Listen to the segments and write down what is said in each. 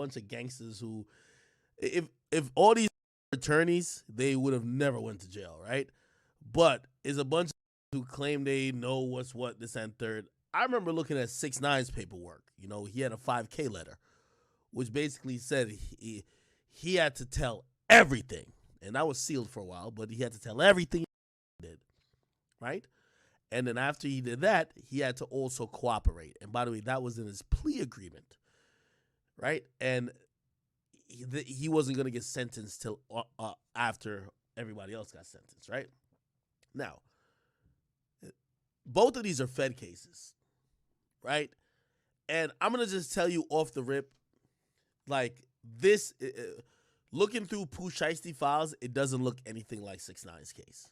bunch of gangsters who, if all these attorneys, they would have never went to jail, right? But it's a bunch of who claim they know what's what, this and third. I remember looking at 6ix9ine's paperwork. You know, he had a 5K letter, which basically said he had to tell everything. And that was sealed for a while, but he had to tell everything he did, right? And then after he did that, he had to also cooperate. And by the way, that was in his plea agreement, right? And he wasn't going to get sentenced till after everybody else got sentenced, right? Now, both of these are Fed cases, right? And I'm going to just tell you off the rip, like this, looking through Pooh Shiesty files, it doesn't look anything like 6ix9ine's case.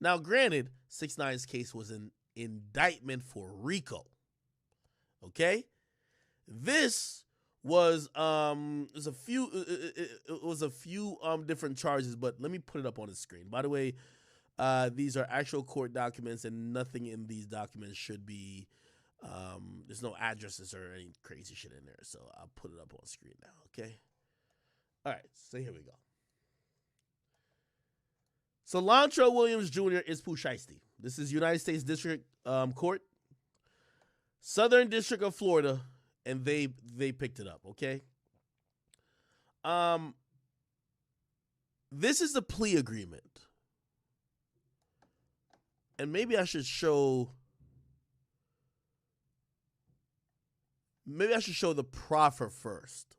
Now, granted, 6ix9ine's case was an indictment for RICO, okay? This was a few different charges, but let me put it up on the screen. By the way, these are actual court documents, and nothing in these documents should be there's no addresses or any crazy shit in there. So I'll put it up on screen now, okay? All right, so here we go. So Lontrell Williams Jr. is Pooh Shiesty. This is United States District Court, Southern District of Florida, and they picked it up, okay? This is the plea agreement. And maybe I should show the proffer first.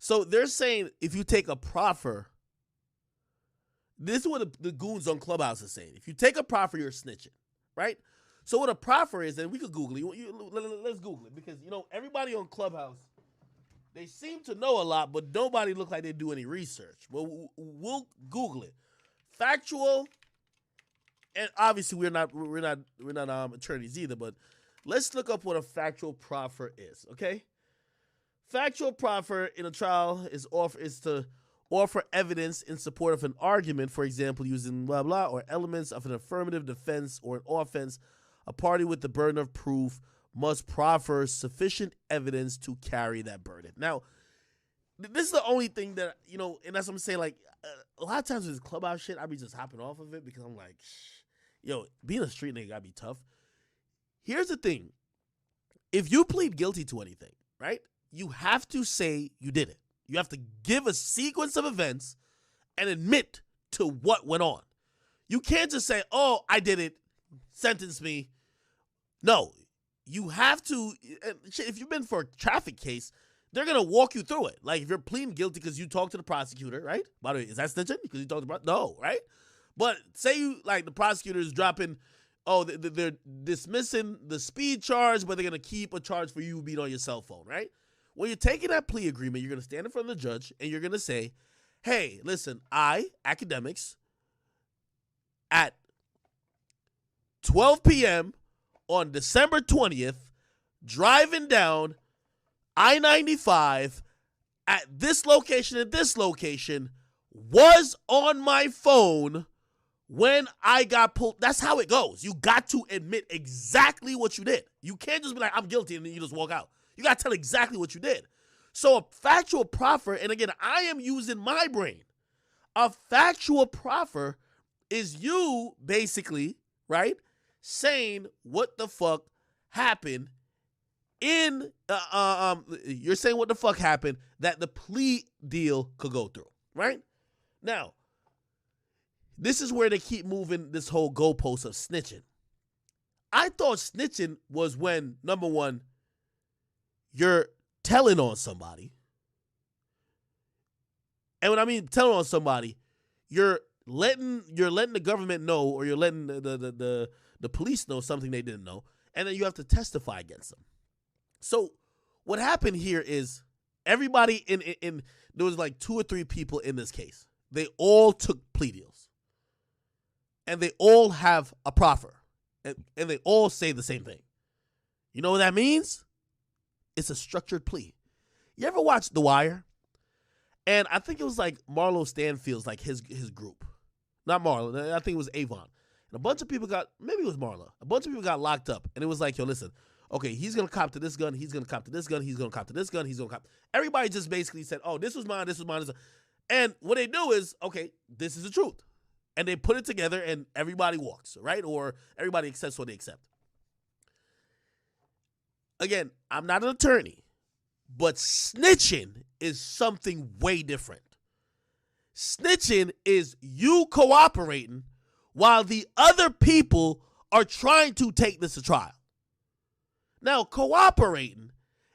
So they're saying if you take a proffer, this is what the goons on Clubhouse is saying. If you take a proffer, you're snitching, right? So what a proffer is, and we could Google it. Let's Google it because, you know, everybody on Clubhouse, they seem to know a lot, but nobody look like they do any research. Well, we'll Google it. Factual, and obviously we're not attorneys either, but let's look up what a factual proffer is, okay? Factual proffer in a trial is to offer evidence in support of an argument, for example, using blah, blah, or elements of an affirmative defense or an offense. A party with the burden of proof must proffer sufficient evidence to carry that burden. Now, this is the only thing that, you know, and that's what I'm saying, like, a lot of times with this Clubhouse shit, I be just hopping off of it because I'm like, yo, being a street nigga gotta be tough. Here's the thing. If you plead guilty to anything, right, you have to say you did it. You have to give a sequence of events and admit to what went on. You can't just say, oh, I did it, sentence me. No, you have to. If you've been for a traffic case, they're going to walk you through it. Like if you're pleading guilty because you talked to the prosecutor, right? By the way, is that snitching? Because you talked to the prosecutor? No, right? But say you, like the prosecutor is dropping, oh, they're dismissing the speed charge, but they're going to keep a charge for you being on your cell phone, right? When you're taking that plea agreement, you're going to stand in front of the judge and you're going to say, hey, listen, Akademiks, at 12 p.m. on December 20th, driving down I-95 at this location and this location, was on my phone when I got pulled. That's how it goes. You got to admit exactly what you did. You can't just be like, I'm guilty, and then you just walk out. You got to tell exactly what you did. So a factual proffer, and again, I am using my brain. A factual proffer is you basically, right, saying what the fuck happened in, you're saying what the fuck happened that the plea deal could go through, right? Now, this is where they keep moving this whole goalpost of snitching. I thought snitching was when, number one, you're telling on somebody. And when I mean telling on somebody, you're letting the government know, or you're letting the police know something they didn't know, and then you have to testify against them. So what happened here is everybody in there was like 2 or 3 people in this case. They all took plea deals. And they all have a proffer. And they all say the same thing. You know what that means? It's a structured plea. You ever watch The Wire? And I think it was like Marlo Stanfield's, like his group. Not Marlo. I think it was Avon. And a bunch of people got, maybe it was Marlo. A bunch of people got locked up. And it was like, yo, listen, okay, he's going to cop to this gun, he's going to cop to this gun, he's going to cop to this gun, he's going to cop. Everybody just basically said, oh, this was mine, this was mine. And what they do is, okay, this is the truth. And they put it together and everybody walks, right? Or everybody accepts what they accept. Again, I'm not an attorney, but snitching is something way different. Snitching is you cooperating while the other people are trying to take this to trial. Now, cooperating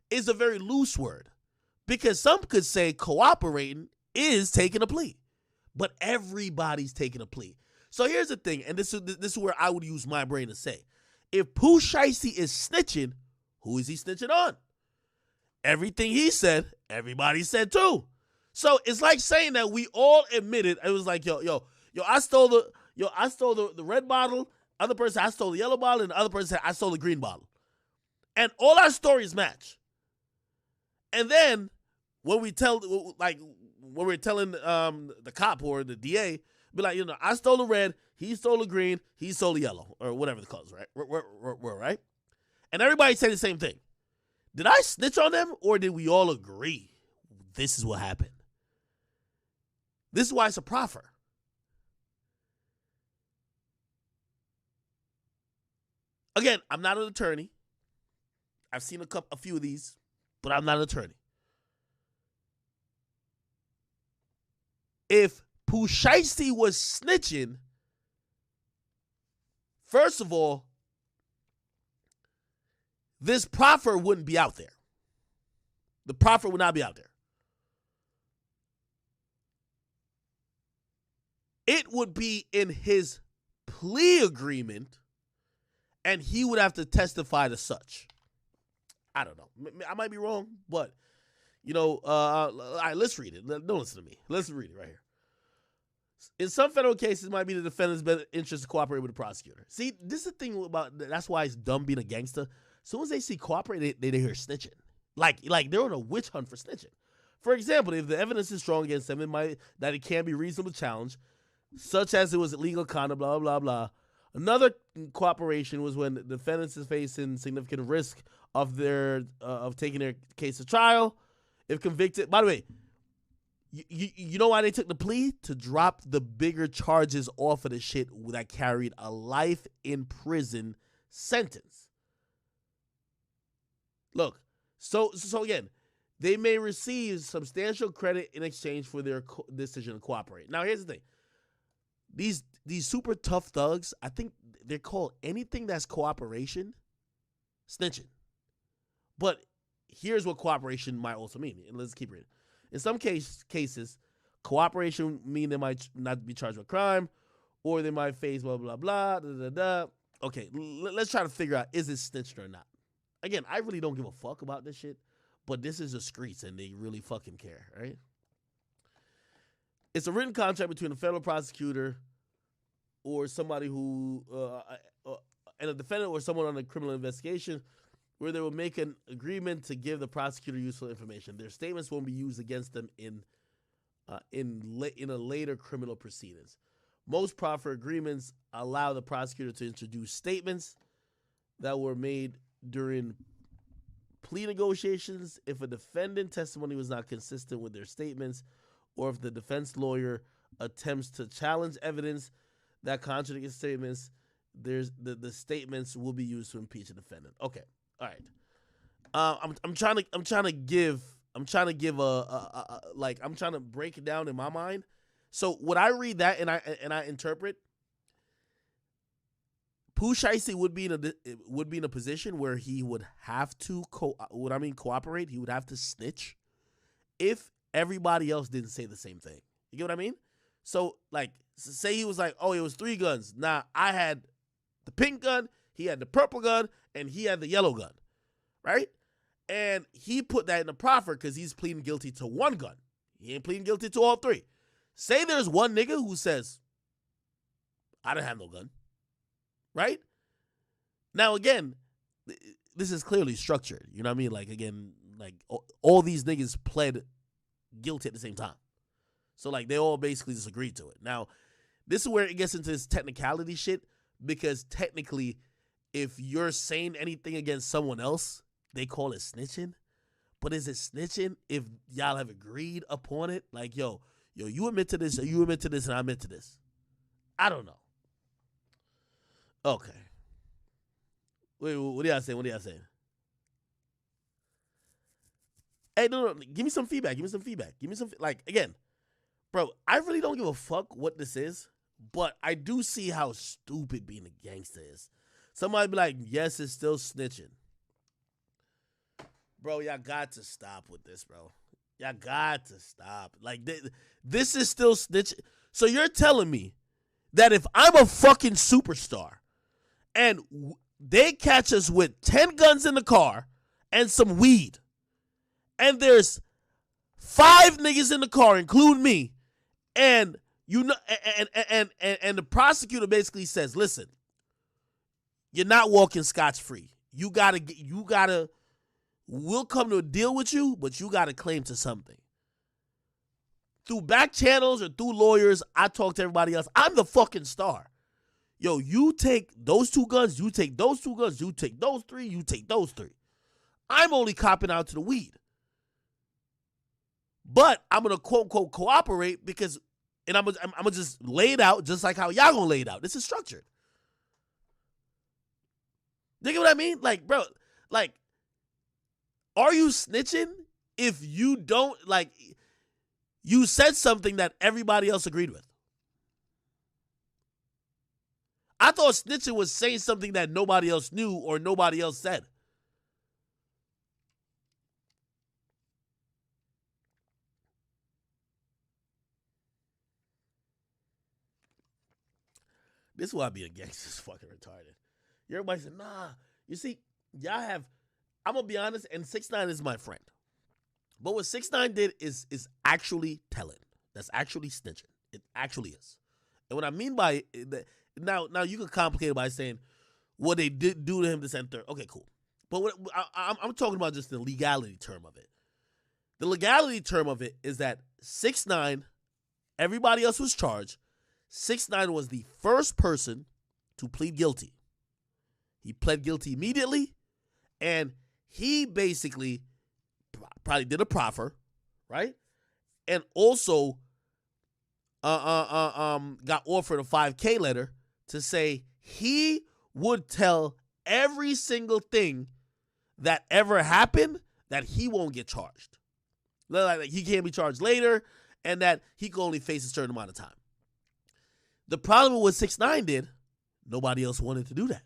is a very loose word because some could say cooperating is taking a plea, but everybody's taking a plea. So here's the thing, and this is where I would use my brain to say, if Pooh Shiesty is snitching, who is he snitching on? Everything he said, everybody said too. So it's like saying that we all admitted. It was like, yo, I stole the red bottle. Other person, I stole the yellow bottle, and the other person said, I stole the green bottle. And all our stories match. And then when we're telling the cop or the DA, be like, I stole the red, he stole the green, he stole the yellow, or whatever the colors, right? We're right? And everybody said the same thing. Did I snitch on them, or did we all agree this is what happened? This is why it's a proffer. Again, I'm not an attorney. I've seen a few of these, but I'm not an attorney. If Pooh Shiesty was snitching, first of all, this proffer wouldn't be out there. The proffer would not be out there. It would be in his plea agreement, and he would have to testify to such. I don't know. I might be wrong, but, all right, let's read it. Don't listen to me. Let's read it right here. In some federal cases, it might be the defendant's best interest to cooperate with the prosecutor. See, this is the thing about, that's why it's dumb being a gangster. As soon as they see cooperate, they hear snitching. Like they're on a witch hunt for snitching. For example, if the evidence is strong against them, that it can be reasonable to challenge, such as it was illegal conduct, blah, blah, blah. Another cooperation was when the defendants is facing significant risk of taking their case to trial. If convicted, by the way, you know why they took the plea? To drop the bigger charges off of the shit that carried a life in prison sentence. Look, so again, they may receive substantial credit in exchange for their decision to cooperate. Now, here's the thing. These super tough thugs, I think they're called anything that's cooperation, snitching. But here's what cooperation might also mean. And let's keep reading. In some cases, cooperation mean they might not be charged with crime, or they might face blah, blah, blah, da, da, da. Okay, let's try to figure out, is it snitched or not? Again, I really don't give a fuck about this shit, but this is the streets, and they really fucking care, right? It's a written contract between a federal prosecutor or somebody who, and a defendant or someone on a criminal investigation, where they will make an agreement to give the prosecutor useful information. Their statements won't be used against them in a later criminal proceedings. Most proffer agreements allow the prosecutor to introduce statements that were made during plea negotiations if a defendant testimony was not consistent with their statements, or if the defense lawyer attempts to challenge evidence that contradicts statements, the statements will be used to impeach a defendant. Okay, all right. I'm trying to break it down in my mind. So when I read that and I interpret, Pooh Shiesty would be in a position where he would have to cooperate. He would have to snitch if everybody else didn't say the same thing. You get what I mean? So like, say he was like, oh, it was 3 guns. Nah, I had the pink gun, he had the purple gun, and he had the yellow gun, right? And he put that in the proffer because he's pleading guilty to 1 gun. He ain't pleading guilty to all 3. Say there's one nigga who says, I didn't have no gun. Right? Now, again, this is clearly structured. You know what I mean? Like, again, like all these niggas pled guilty at the same time. So, like, they all basically just agreed to it. Now, this is where it gets into this technicality shit, because technically if you're saying anything against someone else, they call it snitching. But is it snitching if y'all have agreed upon it? Like, yo, you admit to this, or you admit to this, and I admit to this. I don't know. Okay. Wait, what do y'all say? What do y'all say? Hey, no, give me some feedback. Give me some feedback. Give me some, like, again, bro, I really don't give a fuck what this is, but I do see how stupid being a gangster is. Somebody be like, yes, it's still snitching. Bro, y'all got to stop with this, bro. Y'all got to stop. Like, this is still snitching. So you're telling me that if I'm a fucking superstar and they catch us with 10 guns in the car and some weed, and there's 5 niggas in the car, including me, and you know, and the prosecutor basically says, listen, you're not walking scotch-free. You gotta, we'll come to a deal with you, but you gotta claim to something. Through back channels or through lawyers, I talk to everybody else. I'm the fucking star. Yo, you take those 2 guns, you take those 2 guns, you take those 3, you take those 3. I'm only copping out to the weed. But I'm going to quote-unquote cooperate because, and I'm gonna just lay it out just like how y'all going to lay it out. This is structured. You get what I mean? Like, bro, like, are you snitching if you don't, like, you said something that everybody else agreed with? I thought snitching was saying something that nobody else knew or nobody else said. This is why being a gangster is fucking retarded. Everybody said, nah. You see, y'all have, I'm going to be honest, and 6ix9ine is my friend. But what 6ix9ine did is actually telling. That's actually snitching. It actually is. And what I mean by it, now you can complicate it by saying what they did do to him this and third. Okay, cool. But what I'm talking about just the legality term of it. The legality term of it is that 6ix9ine, everybody else was charged. 6ix9ine was the first person to plead guilty. He pled guilty immediately, and he basically probably did a proffer, right? And also got offered a 5K letter to say he would tell every single thing that ever happened that he won't get charged. Like he can't be charged later, and that he can only face a certain amount of time. The problem with what 6ix9ine did, nobody else wanted to do that.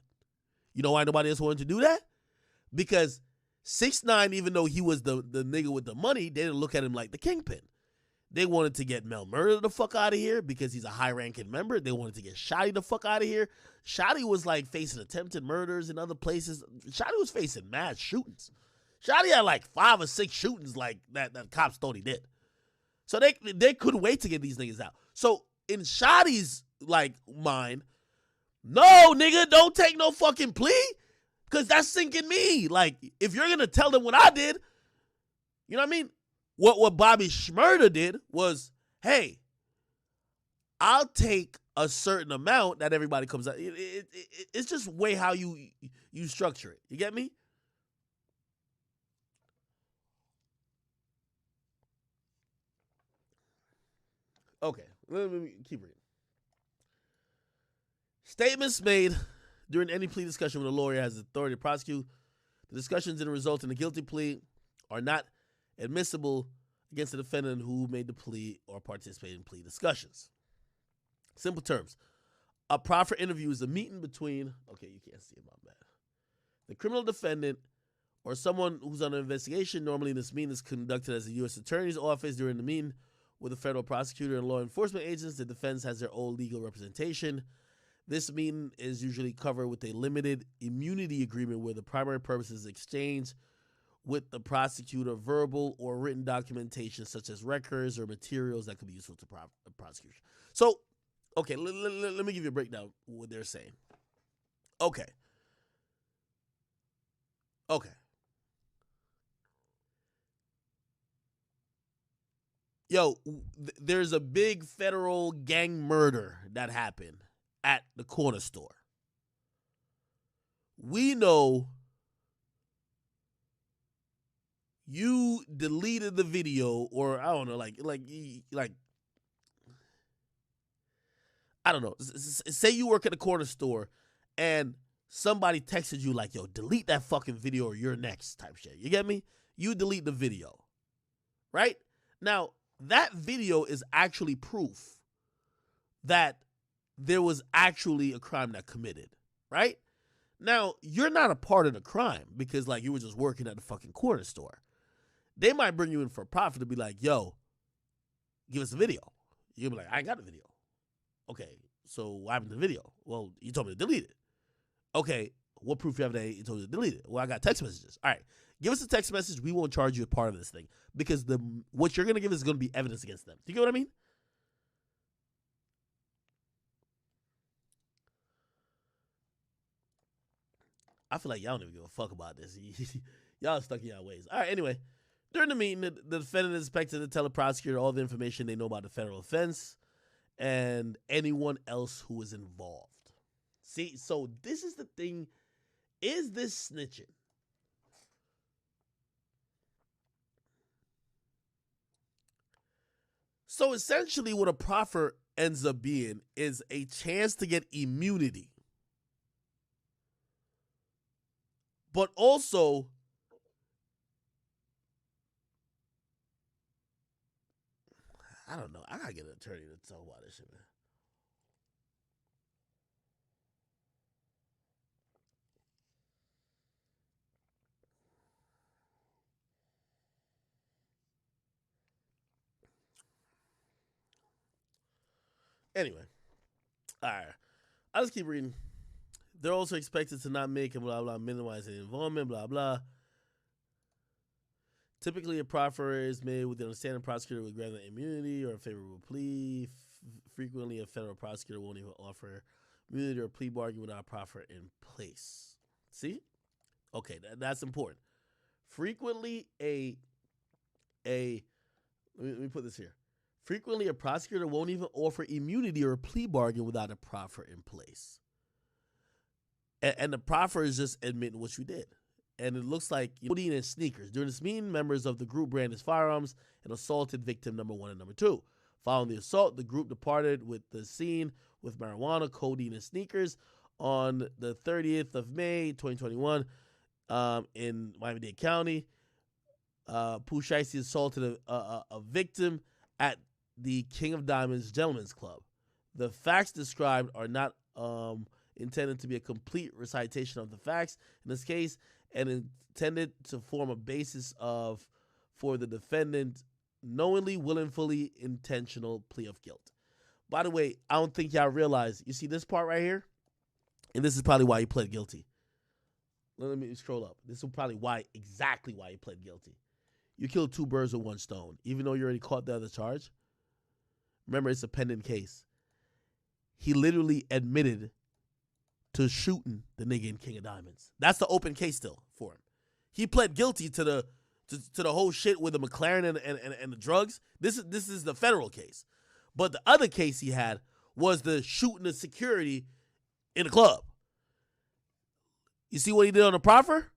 You know why nobody else wanted to do that? Because 6ix9ine, even though he was the nigga with the money, they didn't look at him like the kingpin. They wanted to get Shmurda the fuck out of here because he's a high-ranking member. They wanted to get Shiesty the fuck out of here. Shiesty was like facing attempted murders in other places. Shiesty was facing mad shootings. Shiesty had like 5 or 6 shootings like that cops thought he did. So they couldn't wait to get these niggas out. So in Shotty's like mind, no, nigga, don't take no fucking plea, because that's sinking me. Like, if you're gonna tell them what I did, you know what I mean? What Bobby Shmurda did was, hey, I'll take a certain amount that everybody comes out. It's just way how you structure it. You get me? Okay, let me keep reading. Statements made during any plea discussion when a lawyer has the authority to prosecute. The discussions that result in a guilty plea are not admissible against the defendant who made the plea or participated in plea discussions. Simple terms. A proffer interview is a meeting between, okay, you can't see it, my bad. The criminal defendant or someone who's under investigation. Normally this meeting is conducted as a U.S. Attorney's office. During the meeting with a federal prosecutor and law enforcement agents, the defense has their own legal representation. This meeting is usually covered with a limited immunity agreement where the primary purpose is exchange with the prosecutor verbal or written documentation such as records or materials that could be useful to prosecution. So, okay, let me give you a breakdown of what they're saying. Okay. Yo, there's a big federal gang murder that happened at the corner store. we know you deleted the video, or I don't know, like I don't know. Say you work at a corner store and somebody texted you like, yo, delete that fucking video or you're next type shit. You get me? You delete the video, right? Now, that video is actually proof that there was actually a crime that committed, right? Now, you're not a part of the crime because, like, you were just working at a fucking corner store. They might bring you in for a profit to be like, yo, give us a video. You'll be like, I ain't got a video. Okay, so what happened to the video? Well, you told me to delete it. Okay, what proof you have that you told me to delete it? Well, I got text messages. All right, give us a text message. We won't charge you a part of this thing because what you're going to give is going to be evidence against them. Do you get what I mean? I feel like y'all don't even give a fuck about this. Y'all stuck in y'all ways. All right, anyway. During the meeting, the defendant is expected to tell the prosecutor all the information they know about the federal offense and anyone else who is involved. See, so this is the thing. Is this snitching? So essentially what a proffer ends up being is a chance to get immunity. But also, I don't know. I gotta get an attorney to talk about this shit, man. Anyway, all right. I'll just keep reading. They're also expected to not make and blah, blah, minimize any involvement, blah, blah. Typically, a proffer is made with the understanding prosecutor would grant an immunity or a favorable plea. Frequently, a federal prosecutor won't even offer immunity or a plea bargain without a proffer in place. See? Okay, that's important. Frequently, let me put this here. Frequently, a prosecutor won't even offer immunity or a plea bargain without a proffer in place. And the proffer is just admitting what you did. And it looks like codeine and sneakers. During this meeting, members of the group brandished firearms and assaulted victim number 1 and number 2. Following the assault, the group departed with the scene with marijuana, codeine, and sneakers. On the 30th of May, 2021, in Miami-Dade County, Pooh Shiesty assaulted a victim at the King of Diamonds Gentlemen's Club. The facts described are not intended to be a complete recitation of the facts in this case and intended to form a basis for the defendant knowingly, willfully, intentional plea of guilt. By the way, I don't think y'all realize, you see this part right here? And this is probably why he pled guilty. Let me scroll up. This is probably exactly why he pled guilty. You killed 2 birds with 1 stone, even though you already caught the other charge. Remember, it's a pending case. He literally admitted to shooting the nigga in King of Diamonds. That's the open case still for him. He pled guilty to the whole shit with the McLaren and the drugs. This is the federal case. But the other case he had was the shooting the security in the club. You see what he did on the proffer?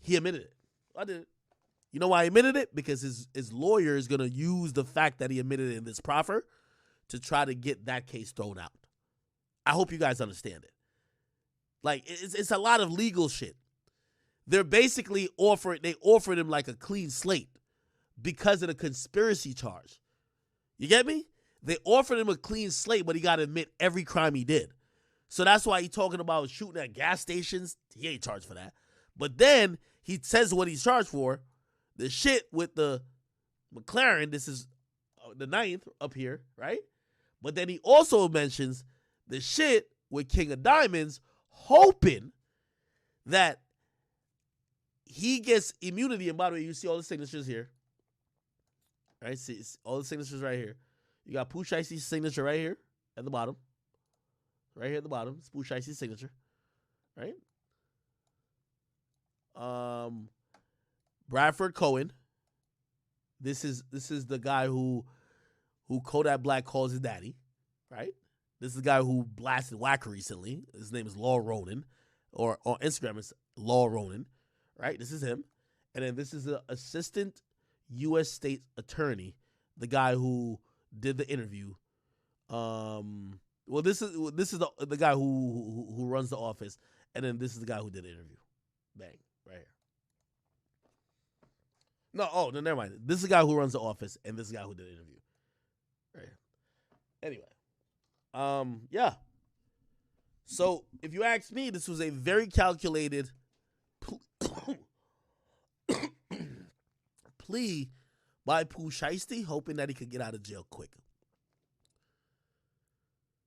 He admitted it. I did it. You know why he admitted it? Because his lawyer is going to use the fact that he admitted it in this proffer to try to get that case thrown out. I hope you guys understand it. Like, it's a lot of legal shit. They're basically offered him like a clean slate because of the conspiracy charge. You get me? They offered him a clean slate, but he got to admit every crime he did. So that's why he's talking about shooting at gas stations. He ain't charged for that. But then he says what he's charged for. The shit with the McLaren, this is the 9th up here, right? But then he also mentions the shit with King of Diamonds, hoping that he gets immunity. And by the way, you see all the signatures here. Right? See all the signatures right here. You got Pooh Shiesty's signature right here at the bottom. Right here at the bottom. It's Pooh Shiesty's signature. Right? Bradford Cohen. This is the guy who Kodak Black calls his daddy. Right? This is the guy who blasted Wacker recently. His name is Law Ronan. or on Instagram it's Law Ronan, right? This is him. And then this is the assistant U.S. state attorney, the guy who did the interview. Well, this is the guy who runs the office, and then this is the guy who did the interview. Bang, right here. No, never mind. This is the guy who runs the office, and this is the guy who did the interview. Right here. Anyway, yeah. So if you ask me, this was a very calculated plea by Pooh Shiesty, hoping that he could get out of jail quick.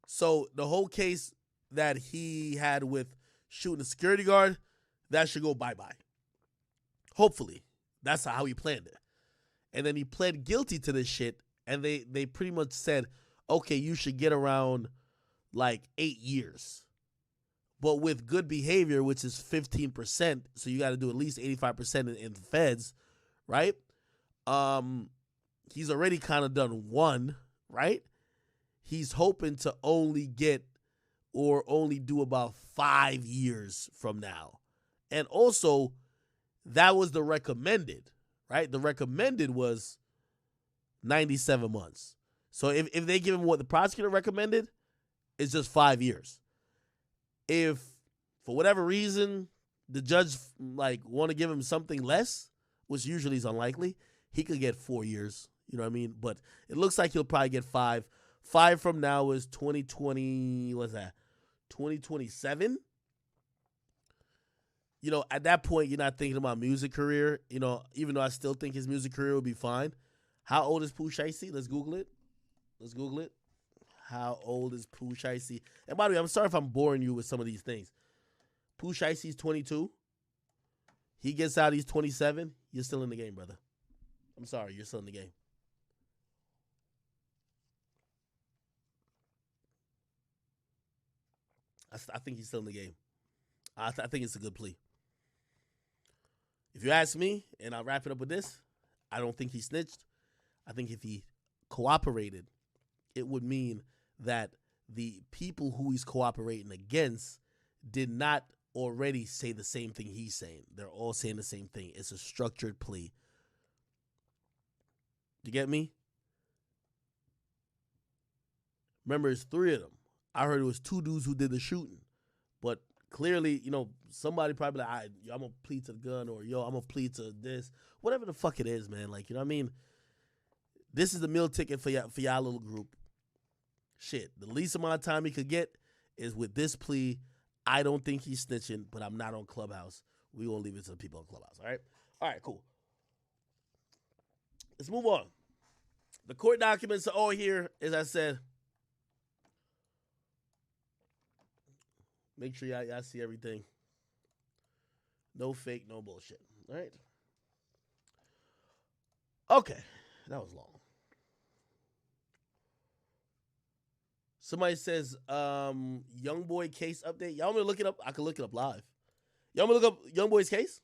So the whole case that he had with shooting a security guard, that should go bye-bye. Hopefully. That's how he planned it. And then he pled guilty to this shit, and they pretty much said, okay, you should get around like 8 years. But with good behavior, which is 15%, so you got to do at least 85% in the feds, right? He's already kind of done one, right? He's hoping to only get or only do about 5 years from now. And also, that was the recommended, right? The recommended was 97 months. So if they give him what the prosecutor recommended, it's just 5 years. If, for whatever reason, the judge want to give him something less, which usually is unlikely, he could get 4 years. You know what I mean? But it looks like he'll probably get 5. 5 from now is 2020, what's that? 2027? You know, at that point, you're not thinking about music career. You know, even though I still think his music career will be fine. How old is Pooh Shiesty? Let's Google it. How old is Pooh Shiesty? And by the way, I'm sorry if I'm boring you with some of these things. Pooh Shiesty's 22. He gets out, he's 27. You're still in the game, brother. I'm sorry, you're still in the game. I think he's still in the game. I think it's a good plea. If you ask me, and I'll wrap it up with this, I don't think he snitched. I think if he cooperated, it would mean that the people who he's cooperating against did not already say the same thing he's saying. They're all saying the same thing. It's a structured plea. You get me? Remember, it's 3 of them. I heard it was 2 dudes who did the shooting. But clearly, you know, somebody probably like, I'm going to plead to the gun, or, I'm going to plead to this. Whatever the fuck it is, man. Like, you know what I mean? This is the meal ticket for y'all little group. Shit, the least amount of time he could get is with this plea. I don't think he's snitching, but I'm not on Clubhouse. We will leave it to the people on Clubhouse, all right? All right, cool. Let's move on. The court documents are all here, as I said. Make sure y'all see everything. No fake, no bullshit. All right? Okay. That was long. Somebody says, Young Boy case update. Y'all want me to look it up? I can look it up live. Y'all want me to look up Young Boy's case?